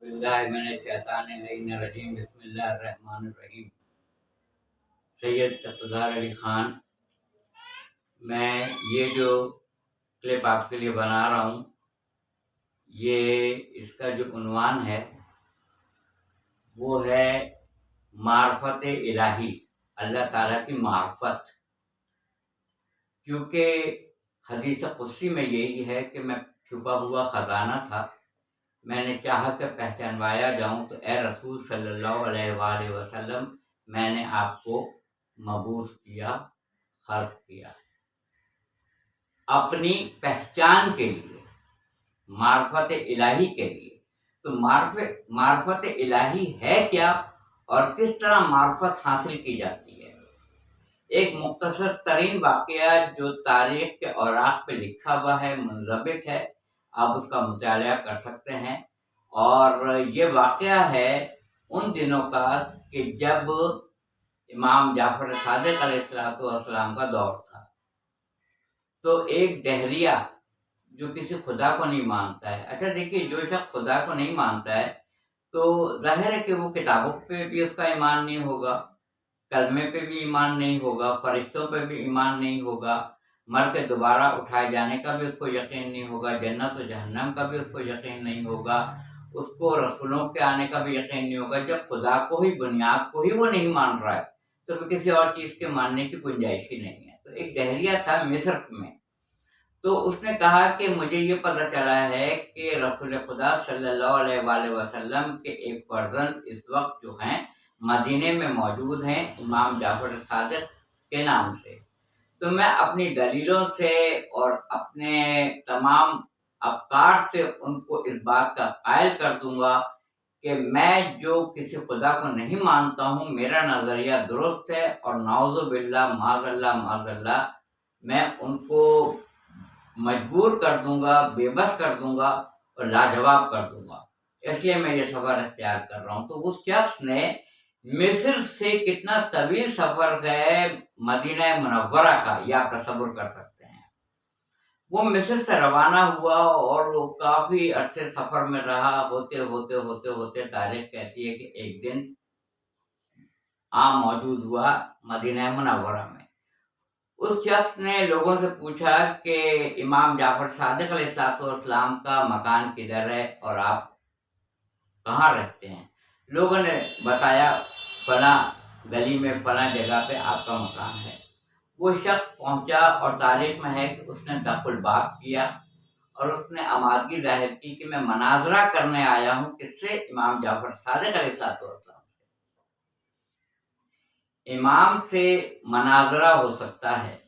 बिल्लाहि मिनश्शैतानिर्रजीम बिस्मिल्लाहिर्रहमानिर्रहीम। सैयद इक़्तिदार अली ख़ान, मैं ये जो क्लिप आपके लिए बना रहा हूँ, ये इसका जो उन्वान है वो है मार्फत इलाही, अल्लाह ताला की मार्फत। क्योंकि हदीस कुदसी में यही है कि मैं छुपा हुआ ख़जाना था, मैंने चाहा कि पहचानवाया जाऊं, तो ए रसूल सल्लल्लाहु अलैहि वसल्लम, मैंने आपको मबूस किया, खर्च किया अपनी पहचान के लिए, मार्फत इलाही के लिए। तो मार्फत इलाही है क्या और किस तरह मार्फत हासिल की जाती है? एक मुख्तसर तरीन वाक़या जो तारीख के औराक पे लिखा हुआ है, मुंज़बित है, आप उसका मुताला कर सकते हैं। और ये वाक़या है उन दिनों का कि जब इमाम जाफ़र सादिक़ अलैहिस्सलाम का दौर था। तो एक दहरिया जो किसी खुदा को नहीं मानता है, अच्छा देखिए, जो शख्स खुदा को नहीं मानता है तो ज़ाहिर है कि वो किताबों पे भी उसका ईमान नहीं होगा, कलमे पे भी ईमान नहीं होगा, फरिश्तों पे भी ईमान नहीं होगा, मर के दोबारा उठाए जाने का भी उसको यकीन नहीं होगा, जन्नत और जहन्नम का भी उसको यकीन नहीं होगा, उसको रसूलों के आने का भी यकीन नहीं होगा। जब खुदा को ही, बुनियाद को ही वो नहीं मान रहा है तो फिर किसी और चीज़ के मानने की गुंजाइश ही नहीं है। तो एक दहरिया था मिस्र में, तो उसने कहा कि मुझे ये पता चला है कि रसूल खुदा सल्लल्लाहु अलैहि वसल्लम के एक वर्जन इस वक्त जो हैं मदीने में मौजूद हैं, इमाम जाफ़र सादिक़ के नाम से। तो मैं अपनी दलीलों से और अपने तमाम अफ़कार से उनको इस बात का कायल कर दूंगा कि मैं जो किसी खुदा को नहीं मानता हूँ, मेरा नज़रिया दुरुस्त है, और नाउज़ुबिल्लाह माज़अल्लाह मैं उनको मजबूर कर दूंगा, बेबस कर दूंगा और लाजवाब कर दूंगा। इसलिए मैं ये सफ़र इख्तियार कर रहा हूँ। तो उस शख्स ने मिस्र से कितना तवील सफ़र है मदीना मुनव्वरा का, ये आप तसव्वुर कर सकते हैं। वो मिस्र से रवाना हुआ और वो काफ़ी अरसे सफ़र में रहा। होते होते होते होते तारीख कहती है कि एक दिन मौजूद हुआ मदीना मुनव्वरा में। उस शख्स ने लोगों से पूछा कि इमाम जाफ़र सादिक़ अलैहिस्सलाम का मकान किधर है और आप कहाँ रहते हैं? लोगों ने बताया, फला गली में फला जगह पे आपका मकान है। वो शख्स पहुंचा और तारीख में है कि उसने दखुल बाब किया और उसने आमादगी जाहिर की कि मैं मनाजरा करने आया हूँ, किससे? इमाम जाफ़र सादिक़ अलैहिस्सलाम। इमाम से मनाजरा हो सकता है,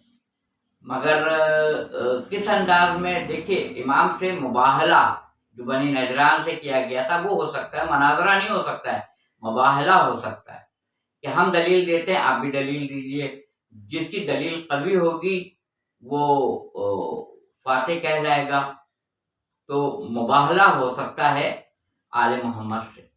मगर किस अंदाज में? देखिए, इमाम से मुबाहला जो बनी नजरान से किया गया था वो हो सकता है, मनाजरा नहीं हो सकता है, मुबाहला हो सकता है कि हम दलील देते हैं, आप भी दलील दीजिए। जिसकी दलील कवी होगी वो फातेह कहलाएगा। तो मुबाहला हो सकता है आले मोहम्मद से।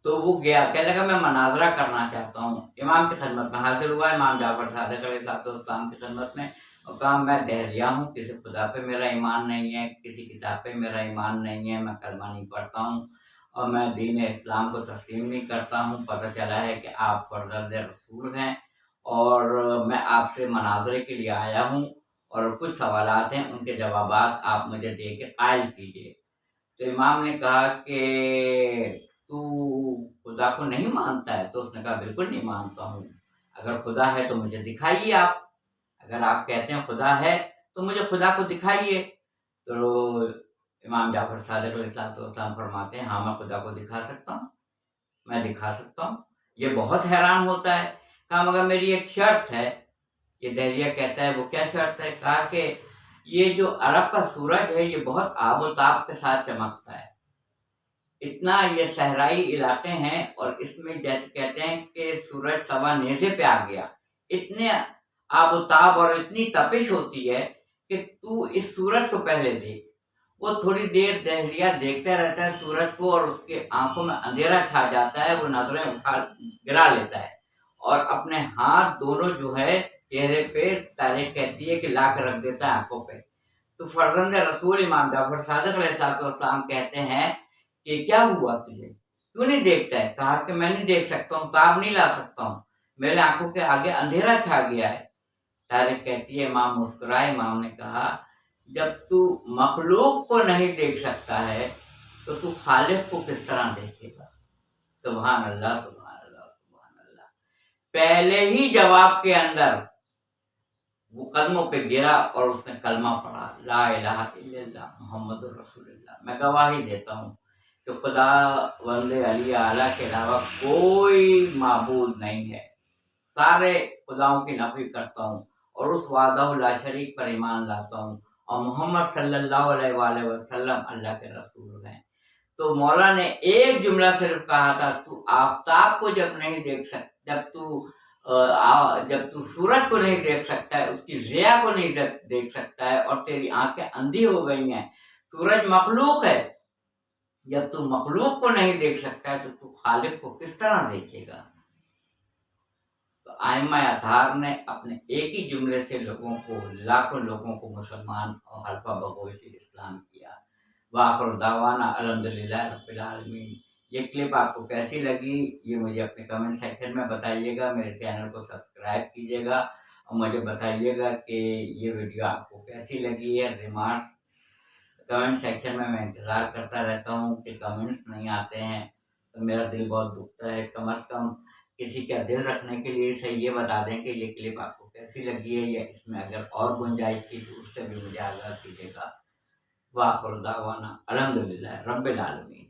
तो वो गया, कहने लगा मैं मनाजरा करना चाहता हूँ। इमाम की खिदमत में हाजिर हुआ, इमाम जाफ़र सादिक़ अलैहिस्सलाम की खिदमत में, और कहा मैं दहरिया हूँ, किसी खुदा पे मेरा ईमान नहीं है, किसी किताब पे मेरा ईमान नहीं है, मैं कलमा नहीं पढ़ता हूँ और मैं दीन इस्लाम को तस्लीम नहीं करता हूँ। पता चला है कि आप फर्जंद रसूल हैं और मैं आपसे मनाजरे के लिए आया हूँ और कुछ सवालात हैं, उनके जवाबात आप मुझे दे के कायल कीजिए। तो इमाम ने कहा कि तू खुदा को नहीं मानता है? तो उसने कहा बिल्कुल नहीं मानता हूँ। अगर खुदा है तो मुझे दिखाइए आप। अगर आप कहते हैं खुदा है तो मुझे खुदा को दिखाइए। तो इमाम जाफ़र सादिक़ अलैहिस्सलाम फरमाते हैं, हाँ मैं खुदा को दिखा सकता हूँ, मैं दिखा सकता हूँ। ये बहुत हैरान होता है। कहा मगर मेरी एक शर्त है। ये दहरिया कहता है वो क्या शर्त है? कहा कि ये जो अरब का सूरज है ये बहुत आबोताब के साथ चमकता है। इतना ये सहराई इलाके हैं और इसमें जैसे कहते हैं कि सूरज सवा नेज़े पे आ गया, इतने आबोताब और इतनी तपिश होती है कि तू इस सूरज को पहले देख। वो थोड़ी देर दहलिया देखता रहता है सूरज को और उसके आंखों में अंधेरा छा जाता है, वो नजरें उठा गिरा लेता है और अपने हाथ दोनों जो है चेहरे पे, तारीख कहती है कि ला कर रख देता है आंखों पे। तो फर्जंद रसूल इमाम जाफ़र सादिक़ अलैहिस्सलाम कहते हैं کہ کیا ہوا تجھے، کیوں نہیں دیکھتا ہے؟ کہا کہ میں نہیں دیکھ سکتا ہوں، تاب نہیں لا سکتا ہوں، میرے آنکھوں کے آگے اندھیرا چھا گیا ہے۔ طارق کہتی ہے امام مسکرائے، امام نے کہا جب تو مخلوق کو نہیں دیکھ سکتا ہے تو خالق کو کس طرح دیکھے گا؟ سبحان اللہ سبحان اللہ سبحان اللہ۔ پہلے ہی جواب کے اندر وہ قدموں پہ گرا اور اس نے کلمہ پڑھا، لا الہ الا اللہ محمد الرسول اللہ۔ میں گواہی دیتا ہوں کہ خدا وند علی اعلیٰ کے علاوہ کوئی معبود نہیں ہے، سارے خداؤں کی نفی کرتا ہوں اور اس وحدہ لا شریک پر ایمان لاتا ہوں، اور محمد صلی اللہ علیہ وآلہ وسلم اللہ کے رسول ہیں۔ تو مولا نے ایک جملہ صرف کہا تھا، تو آفتاب کو جب نہیں دیکھ سکتا، جب تو سورج کو نہیں دیکھ سکتا ہے، اس کی ضیاء کو نہیں دیکھ سکتا ہے، اور تیری آنکھیں اندھی ہو گئی ہیں، سورج مخلوق ہے، جب تو مخلوق کو نہیں دیکھ سکتا ہے تو خالق کو کس طرح دیکھے گا؟ تو ائمہ اطہار نے اپنے ایک ہی جملے سے لوگوں کو، لاکھوں لوگوں کو مسلمان اور حلفہ بگوش اسلام کیا۔ وآخر دعوانا الحمدللہ رب العالمین۔ یہ کلپ آپ کو کیسی لگی یہ مجھے اپنے کمنٹ سیکشن میں بتائیے گا، میرے چینل کو سبسکرائب کیجیے گا اور مجھے بتائیے گا کہ یہ ویڈیو آپ کو کیسی لگی ہے۔ ریمارکس کمنٹ سیکشن میں انتظار کرتا رہتا ہوں کہ کمنٹس نہیں آتے ہیں تو میرا دل بہت دکھتا ہے۔ کم از کم کسی کا دل رکھنے کے لیے صحیح یہ بتا دیں کہ یہ کلپ آپ کو کیسی لگی ہے، یا اس میں اگر اور گنجائش تھی تو اس سے بھی مجھے آگاہ کیجیے گا۔ وآخر دعوانا الحمدللہ رب العالمین۔